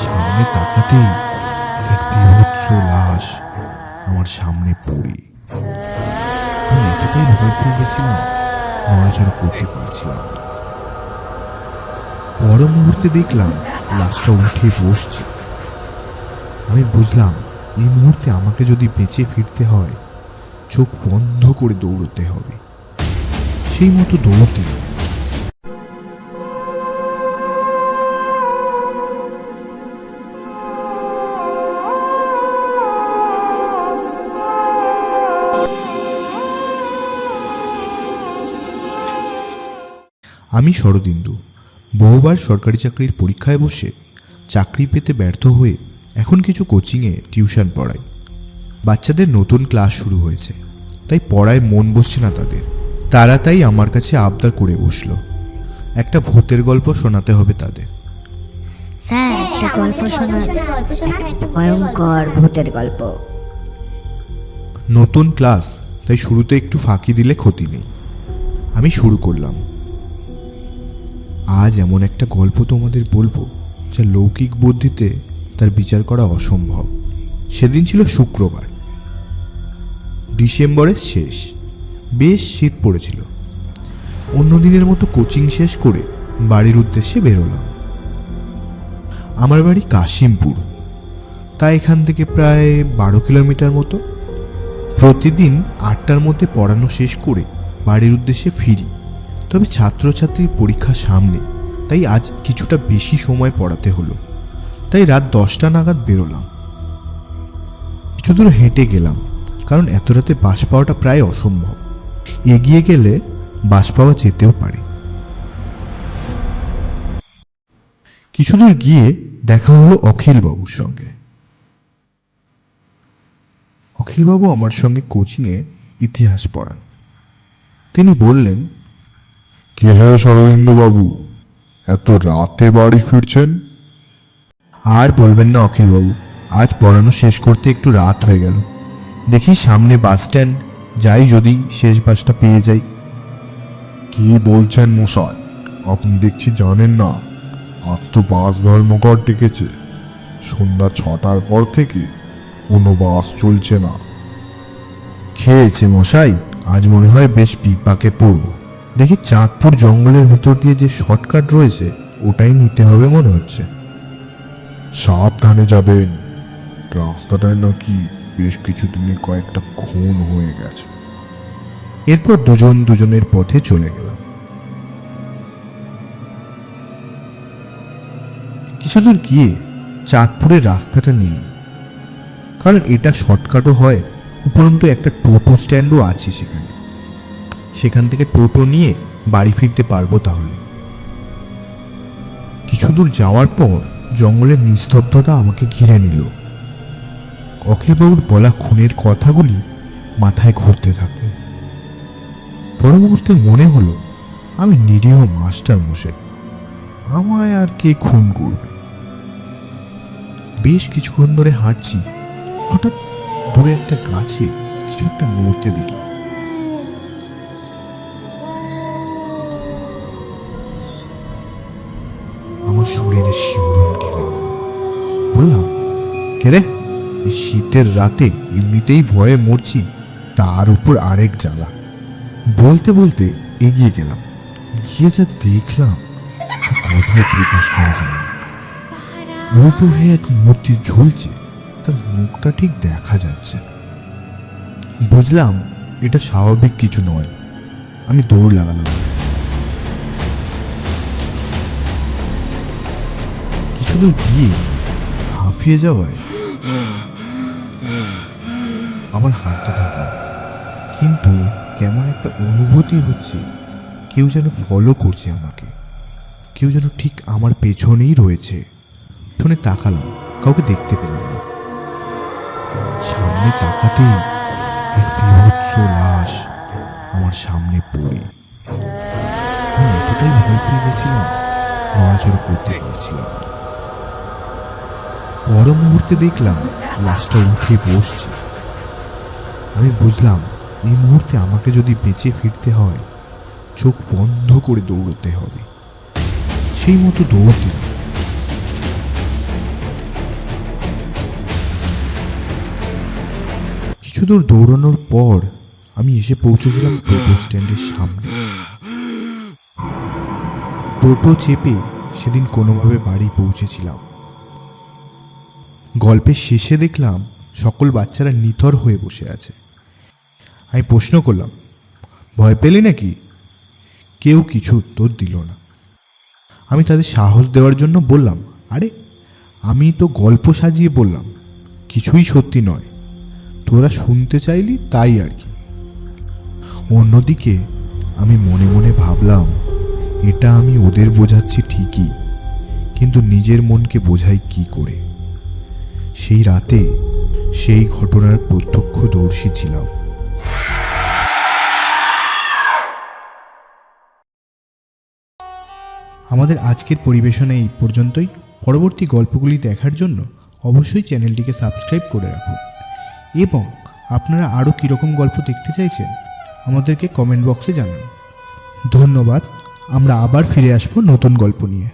সামনে তাকাতেই এক বীভৎস লাশ আমার সামনে পড়ে। আমি এতটাই ভয় পেয়ে গেছিলাম, নড়াচড়া করতে পারছিলাম না। পর মুহূর্তে দেখলাম লাশটা উঠে বসছে। আমি বুঝলাম এই মুহূর্তে আমাকে যদি বেঁচে ফিরতে হয়, চোখ বন্ধ করে দৌড়তে হবে। সেই মতো দৌড় দিলাম। আমি শরদিন্দু, বহুবার সরকারি চাকরির পরীক্ষায় বসে চাকরি পেতে ব্যর্থ হয়ে এখন কিছু কোচিংয়ে টিউশন পড়াই। বাচ্চাদের নতুন ক্লাস শুরু হয়েছে, তাই পড়ায় মন বসছে না তাদের। তারা তাই আমার কাছে আবদার করে বসলো, একটা ভূতের গল্প শোনাতে হবে তাদের। স্যার, একটা গল্প শোনান, একটা ভয়ঙ্কর ভূতের গল্প। নতুন ক্লাস, তাই শুরুতে একটু ফাঁকি দিলে ক্ষতি নেই। আমি শুরু করলাম। আজ এমন একটা গল্প তোমাদের বলবো যা লৌকিক বুদ্ধিতে তার বিচার করা অসম্ভব। সেদিন ছিল শুক্রবার, ডিসেম্বরের শেষ। বেশ শীত পড়েছিল। অন্য দিনের মতো কোচিং শেষ করে বাড়ির উদ্দেশ্যে বেরোলাম। আমার বাড়ি কাশিমপুর, তাই এখান থেকে প্রায় 12 কিলোমিটার মতো। প্রতিদিন 8টার মধ্যে পড়ানো শেষ করে বাড়ির উদ্দেশ্যে ফিরি। তবে ছাত্রছাত্রীর পরীক্ষা সামনে, তাই আজ কিছুটা বেশি সময় পড়াতে হলো। তাই রাত 10টা নাগাদ বেরোলাম। কিছু দূর হেঁটে গেলাম, কারণ এত রাতে বাস পাওয়াটা প্রায় অসম্ভব। এগিয়ে গেলে বাস পাওয়া যেতেও পারে। কিছুদূর গিয়ে দেখা হলো অখিলবাবুর সঙ্গে। অখিলবাবু আমার সঙ্গে কোচিংয়ে ইতিহাস পড়ান। তিনি বললেন, কে হ্যাঁ শরদিন্দু বাবু, এত রাতে বাড়ি ফিরছেন? আর বলবেন না অখিলবাবু, আজ পড়ানো শেষ করতে একটু রাত হয়ে গেল। দেখি সামনে বাস স্ট্যান্ড, যাই যদি শেষ বাসটা পেয়ে যাই। কি বলছেন মশাই, আপনি দেখছি জানেন না, আজ তো বাস ধর্মঘট ডেকেছে। সন্ধ্যা 6টার পর থেকে কোনো বাস চলছে না। খেয়েছে মশাই, আজ মনে হয় বেশ বিপাকে পড়ব। দেখি চাঁদপুর জঙ্গলের ভিতর দিয়ে যে শর্টকাট রয়েছে ওটাই নিতে হবে মনে হচ্ছে। সাবধানে যাবেন, রাস্তাটায় নাকি বেশ কিছুদিনে কয়েকটা খুন হয়ে গেছে। এরপর দুজন দুজনের পথে চলে গেলাম। কিছুদূর গিয়ে চাঁদপুরের রাস্তাটা নিলাম, কারণ এটা শর্টকাটও হয়, উপরন্তু একটা টোটো স্ট্যান্ডও আছে সেখানে। সেখান থেকে টোটো নিয়ে বাড়ি ফিরতে পারবো তাহলে। কিছু দূর যাওয়ার পর জঙ্গলের নিস্তব্ধতা আমাকে ঘিরে নিল। অখিলবাবুর বলা খুনের কথাগুলি মাথায় ঘুরতে থাকলো। পর মুহূর্তে মনে হলো আমি নিরীহ মাস্টার মশাই, আমায় আর কে খুন করবে। বেশ কিছুক্ষণ ধরে হাঁটছি, হঠাৎ দূরে একটা গাছে কিছু একটা নড়তে দেখলাম। আমার শরীরে শিহরণ খেলে গেল। বললাম, কে রে? এই শীতের রাতে এমনিতেই ভয়ে মরছি, তার উপর আরেক জ্বালা। বলতে বলতে এগিয়ে গেলাম। গিয়ে যা দেখলাম কথায় প্রকাশ করা যায় না। উল্টো হয়ে এক মূর্তি ঝুলছে, তার মুখটা ঠিক দেখা যাচ্ছে না। বুঝলাম এটা স্বাভাবিক কিছু নয়। আমি দৌড় লাগালাম। কিছু দূর গিয়ে হাঁফিয়ে যাওয়ায় আমার হাঁটতে থাকলাম, কিন্তু কেমন একটা অনুভূতি হচ্ছে, কেউ যেন ফলো করছে আমাকে, কেউ যেন ঠিক আমার পেছনেই রয়েছে। শুনে তাকালাম, কাউকে দেখতে পেলাম না। সামনে তাকাতেই এক বীভৎস লাশ আমার সামনে পড়ে। আমি এতটাই ভয় পেয়ে গেছিলাম, নড়াচড়া করতে পারছিলাম না। পর মুহূর্তে দেখলাম লাশটা উঠে বসছে। আমি বুঝলাম এই মুহূর্তে আমাকে যদি বেঁচে ফিরতে হয়, চোখ বন্ধ করে দৌড়তে হবে। সেই মতো দৌড় দিলাম। কিছু দূর দৌড়ানোর পর আমি এসে পৌঁছেছিলাম টোটো স্ট্যান্ডের সামনে। টোটো চেপে সেদিন কোনোভাবে বাড়ি পৌঁছেছিলাম। গল্পের শেষে দেখলাম সকল বাচ্চারা নিথর হয়ে বসে আছে। আমি প্রশ্ন করলাম, ভয় পেলে নাকি? কেউ কিছু উত্তর দিল না। আমি তাদের সাহস দেওয়ার জন্য বললাম, আরে আমি তো গল্প সাজিয়ে বললাম, কিছুই সত্যি নয়, তোরা শুনতে চাইলি তাই আর কি। অন্যদিকে আমি মনে মনে ভাবলাম, এটা আমি ওদের বোঝাচ্ছি ঠিকই, কিন্তু নিজের মনকে বোঝাই কি করে। সেই রাতে সেই ঘটনার প্রত্যক্ষদর্শী ছিলাম। আমাদের আজকের পরিবেশনা এই পর্যন্তই। পরবর্তী গল্পগুলি দেখার জন্য অবশ্যই চ্যানেলটিকে সাবস্ক্রাইব করে রাখুন, এবং আপনারা আরও কীরকম গল্প দেখতে চাইছেন আমাদেরকে কমেন্ট বক্সে জানান। ধন্যবাদ। আমরা আবার ফিরে আসবো নতুন গল্প নিয়ে।